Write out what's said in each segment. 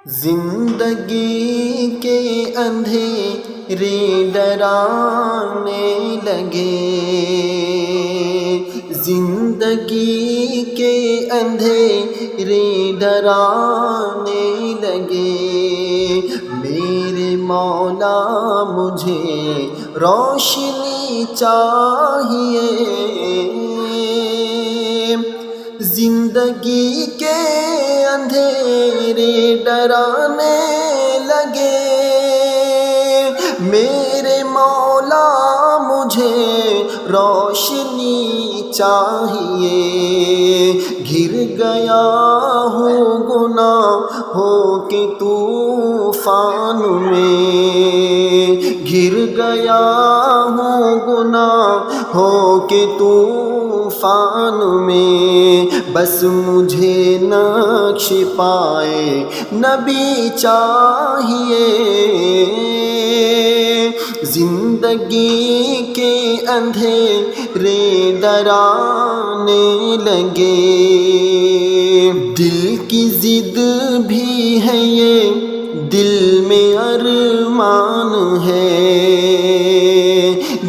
زندگی کے اندھیرے ڈرانے لگے، زندگی کے اندھیرے ڈرانے لگے، میرے مولا مجھے روشنی چاہیے، زندگی کے اندھیرے ڈرانے لگے، میرے مولا مجھے روشنی چاہیے، گر گیا ہوں گناہوں کے طوفان میں، گر گیا ہوں گناہوں کے طوفان میں، بس مجھے نقش پائے نبی چاہیے، زندگی کے اندھیرے ڈرانے لگے، دل کی ضد بھی ہے یہ، دل میں ارمان ہے،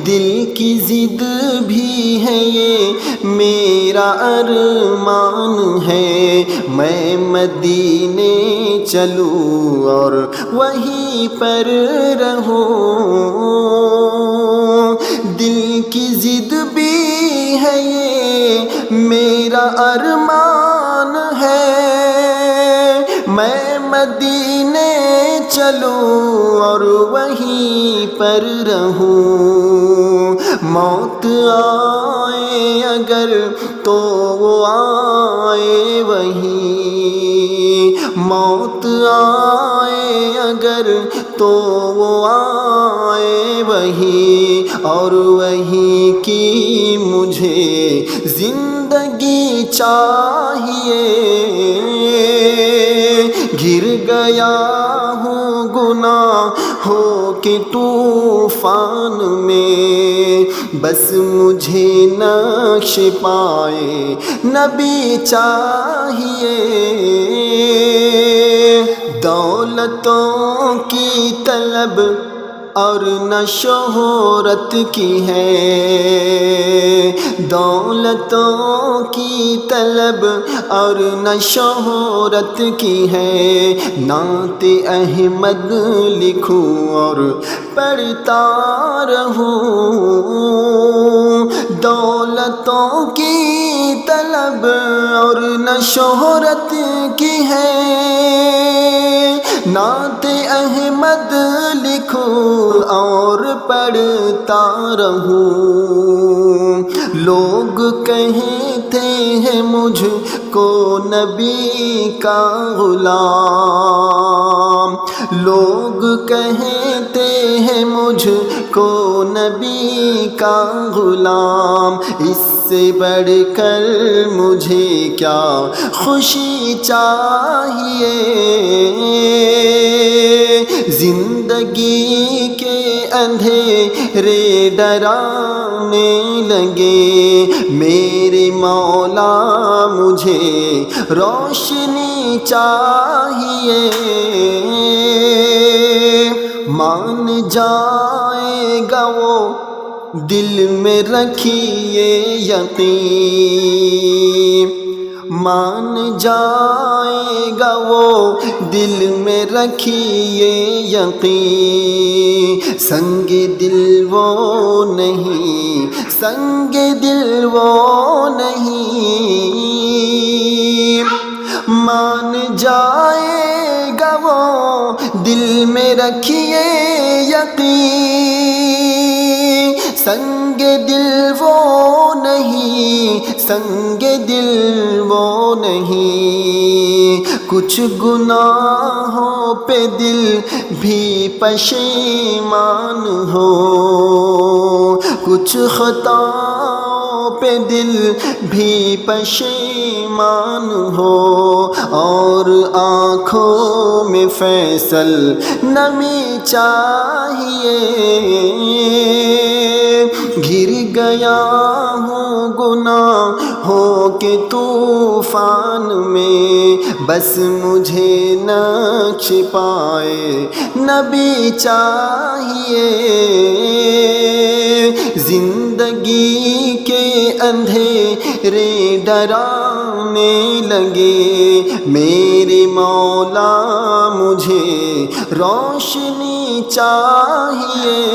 دل کی ضد بھی ہے یہ، میرا ارمان ہے، میں مدینے چلوں اور وہیں پر رہوں، دل کی ضد بھی ہے یہ، میرا ارمان ہے، میں مدینے چلوں اور وہیں پر رہوں، موت آئے اگر تو وہ آئے وہیں، موت آئے اگر تو وہ آئے وہیں، اور وہیں کی مجھے زندگی چاہیے، گر گیا ہوں گناہوں کے طوفان میں، بس مجھے نقش پائے نبی چاہیے، دولتوں کی طلب اور نہ شہرت کی ہے، دولتوں کی طلب اور نہ شہرت کی ہے، نعت احمد لکھوں اور پڑھتا رہوں، دولتوں کی طلب اور نہ شہرت کی ہے، نعت احمد لکھوں اور پڑھتا رہوں، لوگ کہتے ہیں مجھ کو نبی کا غلام، لوگ کہتے ہیں مجھ کو نبی کا غلام، اس سے بڑھ کر مجھے کیا خوشی چاہیے، زندگی کے اندھیرے ڈرانے لگے، میرے مولا مجھے روشنی چاہیے، مان جائے گا وہ دل میں رکھیے یقین، مان جائے گا وہ دل میں رکھیے یقین، سنگ دل وہ نہیں، سنگ دل وہ نہیں، مان جائے گا وہ دل میں رکھیے یقین، سنگ دل وہ نہیں، سنگ دل وہ نہیں، کچھ گناہوں پہ دل بھی پشیمان ہو، کچھ خطاؤں پہ دل بھی پشیمان ہو اور آنکھوں میں فیصل نمی چاہیے۔ گر گیا ہوں گناہوں کے طوفان میں، بس مجھے نقش پائے نبی چاہیے۔ زندگی کے اندھیرے ڈرانے لگے، میرے مولا مجھے روشنی چاہیے۔